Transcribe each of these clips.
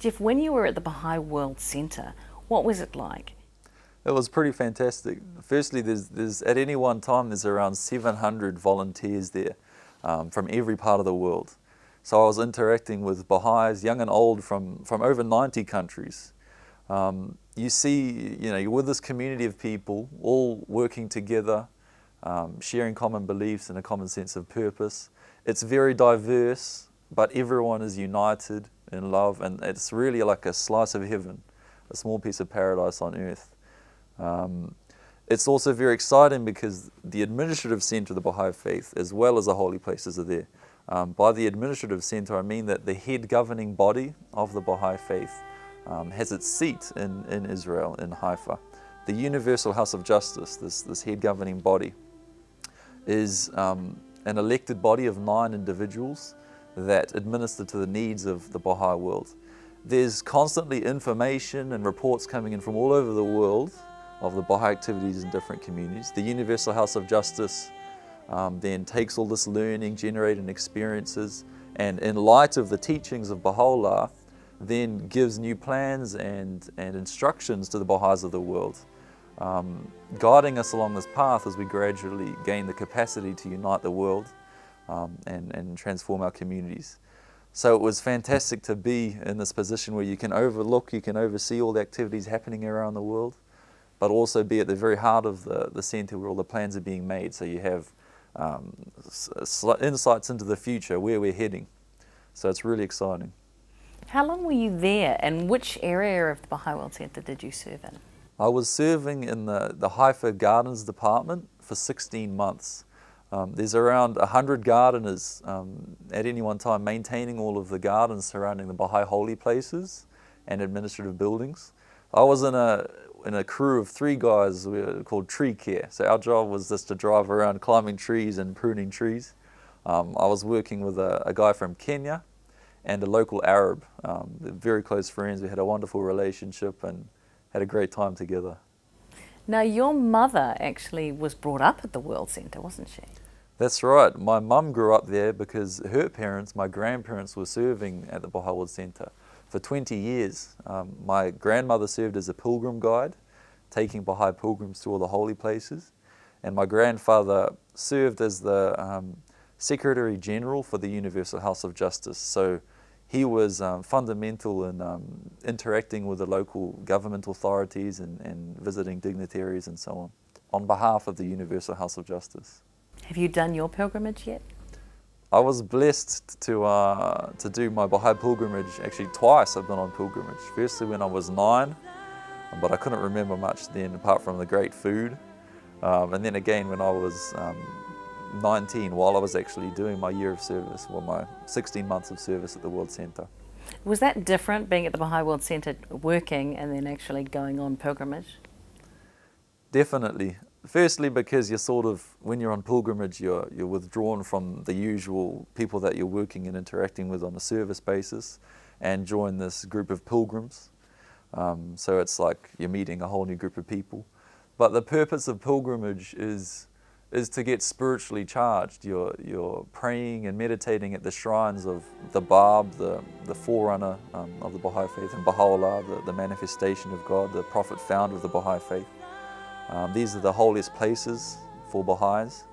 Jeff, when you were at the Baha'i World Centre, what was it like? It was pretty fantastic. Firstly, there's at any one time there's around 700 volunteers there from every part of the world. So I was interacting with Baha'is, young and old, from over 90 countries. You see, you're with this community of people all working together, sharing common beliefs and a common sense of purpose. It's very diverse, but everyone is united in love, and it's really like a slice of heaven, a small piece of paradise on earth. It's also very exciting because the administrative centre of the Baha'i faith, as well as the holy places, are there. By the administrative centre, I mean that the head governing body of the Baha'i faith has its seat in Israel, in Haifa. The Universal House of Justice, this head governing body, is an elected body of 9 individuals that administer to the needs of the Baha'i world. There's constantly information and reports coming in from all over the world of the Baha'i activities in different communities. The Universal House of Justice then takes all this learning, generating experiences, and in light of the teachings of Baha'u'llah, then gives new plans and instructions to the Baha'is of the world, guiding us along this path as we gradually gain the capacity to unite the world and transform our communities. So it was fantastic to be in this position where you can oversee all the activities happening around the world, but also be at the very heart of the centre where all the plans are being made. So you have insights into the future, where we're heading. So it's really exciting. How long were you there, and which area of the Baha'i World Centre did you serve in? I was serving in the Haifa Gardens Department for 16 months. There's around 100 gardeners at any one time maintaining all of the gardens surrounding the Baha'i holy places and administrative buildings. I was in a crew of 3 guys we were called tree care. So our job was just to drive around climbing trees and pruning trees. I was working with a guy from Kenya and a local Arab. They're very close friends. We had a wonderful relationship and had a great time together. Now, your mother actually was brought up at the World Centre, wasn't she? That's right. My mum grew up there because her parents, my grandparents, were serving at the Baha'i World Centre for 20 years. My grandmother served as a pilgrim guide, taking Baha'i pilgrims to all the holy places. And my grandfather served as the Secretary General for the Universal House of Justice. So he was fundamental in interacting with the local government authorities and visiting dignitaries and so on behalf of the Universal House of Justice. Have you done your pilgrimage yet? I was blessed to do my Baha'i pilgrimage. Actually, twice I've been on pilgrimage. Firstly when I was 9, but I couldn't remember much then apart from the great food. And then again when I was 19, while I was actually doing my year of service, my 16 months of service at the World Centre. Was that different, being at the Baha'i World Centre working and then actually going on pilgrimage? Definitely. Firstly, because when you're on pilgrimage, you're withdrawn from the usual people that you're working and interacting with on a service basis, and join this group of pilgrims. So it's like you're meeting a whole new group of people. But the purpose of pilgrimage is to get spiritually charged. You're praying and meditating at the shrines of the Bab, the forerunner of the Baha'i faith, and Baha'u'llah, the manifestation of God, the prophet founder of the Baha'i faith. These are the holiest places for Baha'is.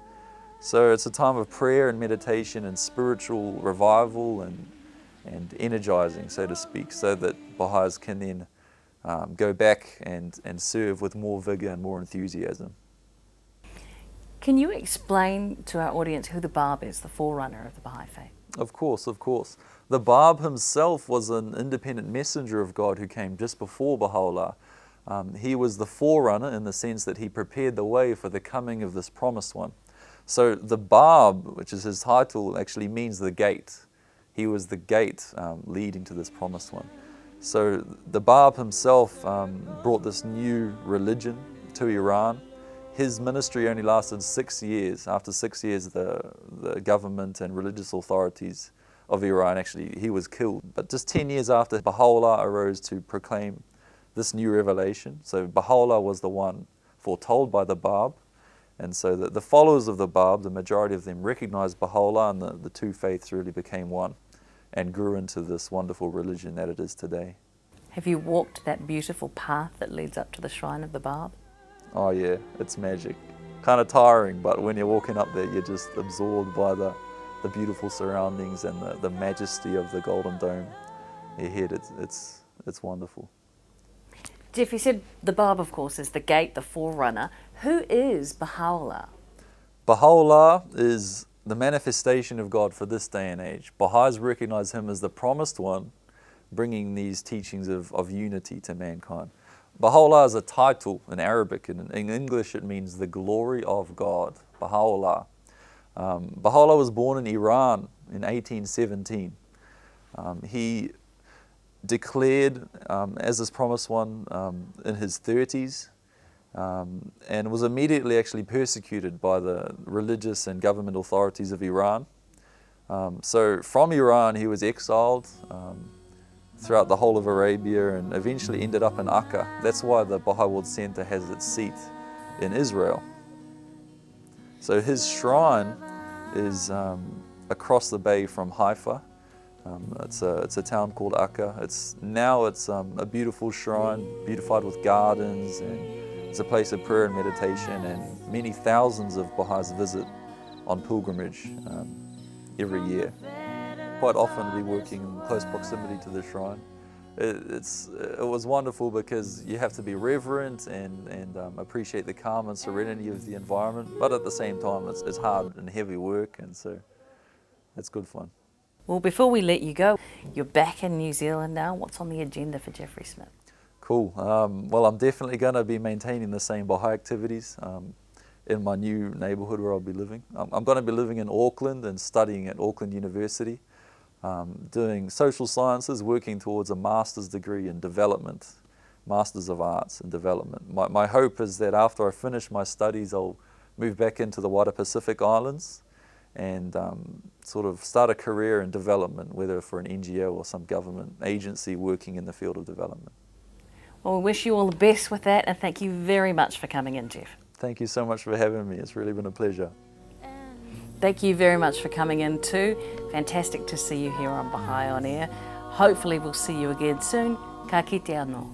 So it's a time of prayer and meditation and spiritual revival and energizing, so to speak, so that Baha'is can then go back and serve with more vigor and more enthusiasm. Can you explain to our audience who the Bab is, the forerunner of the Baha'i faith? Of course, of course. The Bab himself was an independent messenger of God who came just before Baha'u'llah. He was the forerunner in the sense that he prepared the way for the coming of this promised one. So the Bab, which is his title, actually means the gate. He was the gate leading to this promised one. So the Bab himself brought this new religion to Iran. His ministry only lasted 6 years. After 6 years, the government and religious authorities of Iran, he was killed. But just 10 years after, Baha'u'llah arose to proclaim this new revelation. So Baha'u'llah was the one foretold by the Bab, and so the followers of the Bab, the majority of them recognized Baha'u'llah, and the two faiths really became one. and grew into this wonderful religion that it is today. Have you walked that beautiful path that leads up to the shrine of the Barb? Oh yeah, it's magic. Kind of tiring, but when you're walking up there, you're just absorbed by the beautiful surroundings and the majesty of the Golden Dome ahead. It's wonderful. Jeff, you said the Barb, of course, is the gate, the forerunner. Who is Baha'u'llah? Baha'u'llah is the manifestation of God for this day and age. Baha'is recognize him as the promised one, bringing these teachings of unity to mankind. Baha'u'llah is a title in Arabic, and in English it means the glory of God, Baha'u'llah. Baha'u'llah was born in Iran in 1817. He declared as his promised one in his 30s, and was immediately actually persecuted by the religious and government authorities of Iran. So from Iran he was exiled throughout the whole of Arabia and eventually ended up in Akka. That's why the Baha'i World Center has its seat in Israel. So his shrine is across the bay from Haifa. It's a town called Akka. It's a beautiful shrine, beautified with gardens, and it's a place of prayer and meditation, and many thousands of Baha'is visit on pilgrimage every year. Quite often we working in close proximity to the shrine. It was wonderful because you have to be reverent and appreciate the calm and serenity of the environment, but at the same time it's hard and heavy work, and so it's good fun. Well, before we let you go, you're back in New Zealand now. What's on the agenda for Jeffrey Smith? Cool. Well, I'm definitely going to be maintaining the same Baha'i activities in my new neighbourhood where I'll be living. I'm going to be living in Auckland and studying at Auckland University, doing social sciences, working towards a master's degree in development, Masters of Arts in Development. My hope is that after I finish my studies, I'll move back into the wider Pacific Islands and sort of start a career in development, whether for an NGO or some government agency working in the field of development. Well, we wish you all the best with that, and thank you very much for coming in, Jeff. Thank you so much for having me. It's really been a pleasure. Thank you very much for coming in too. Fantastic to see you here on Baha'i On Air. Hopefully we'll see you again soon. Ka kite anō.